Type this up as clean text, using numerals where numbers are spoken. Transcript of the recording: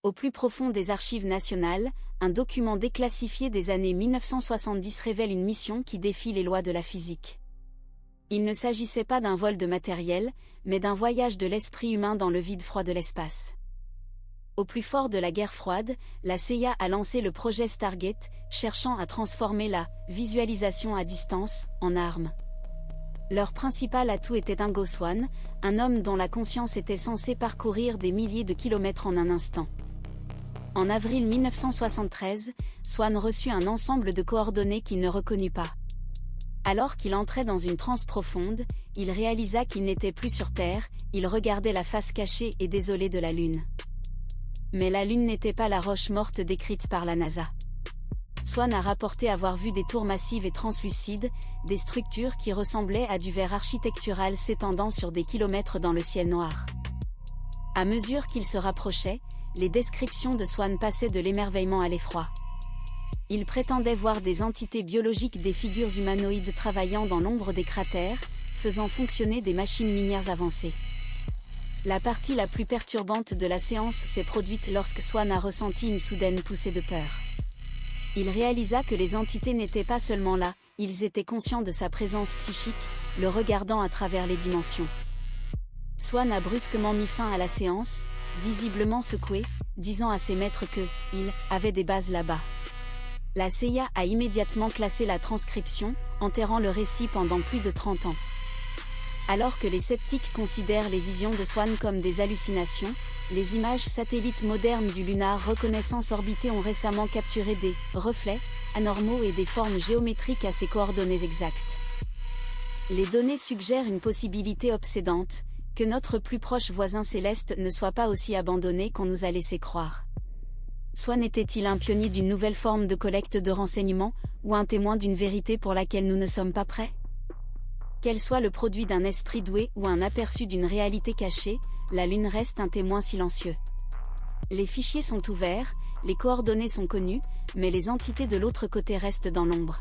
Au plus profond des archives nationales, un document déclassifié des années 1970 révèle une mission qui défie les lois de la physique. Il ne s'agissait pas d'un vol de matériel, mais d'un voyage de l'esprit humain dans le vide froid de l'espace. Au plus fort de la guerre froide, la CIA a lancé le projet Stargate, cherchant à transformer la visualisation à distance en arme. Leur principal atout était Ingo Swann, un homme dont la conscience était censée parcourir des milliers de kilomètres en un instant. En avril 1973, Swann reçut un ensemble de coordonnées qu'il ne reconnut pas. Alors qu'il entrait dans une transe profonde, il réalisa qu'il n'était plus sur Terre, il regardait la face cachée et désolée de la Lune. Mais la Lune n'était pas la roche morte décrite par la NASA. Swann a rapporté avoir vu des tours massives et translucides, des structures qui ressemblaient à du verre architectural s'étendant sur des kilomètres dans le ciel noir. À mesure qu'il se rapprochait, les descriptions de Swann passaient de l'émerveillement à l'effroi. Il prétendait voir des entités biologiques, des figures humanoïdes travaillant dans l'ombre des cratères, faisant fonctionner des machines minières avancées. La partie la plus perturbante de la séance s'est produite lorsque Swann a ressenti une soudaine poussée de peur. Il réalisa que les entités n'étaient pas seulement là, ils étaient conscients de sa présence psychique, le regardant à travers les dimensions. Swann a brusquement mis fin à la séance, visiblement secoué, disant à ses maîtres que « il avait des bases là-bas ». La CIA a immédiatement classé la transcription, enterrant le récit pendant plus de 30 ans. Alors que les sceptiques considèrent les visions de Swann comme des hallucinations, les images satellites modernes du Lunar Reconnaissance Orbité ont récemment capturé des reflets anormaux et des formes géométriques à ses coordonnées exactes. Les données suggèrent une possibilité obsédante, que notre plus proche voisin céleste ne soit pas aussi abandonné qu'on nous a laissé croire. Swann était-il un pionnier d'une nouvelle forme de collecte de renseignements, ou un témoin d'une vérité pour laquelle nous ne sommes pas prêts ? Qu'elle soit le produit d'un esprit doué ou un aperçu d'une réalité cachée, la Lune reste un témoin silencieux. Les fichiers sont ouverts, les coordonnées sont connues, mais les entités de l'autre côté restent dans l'ombre.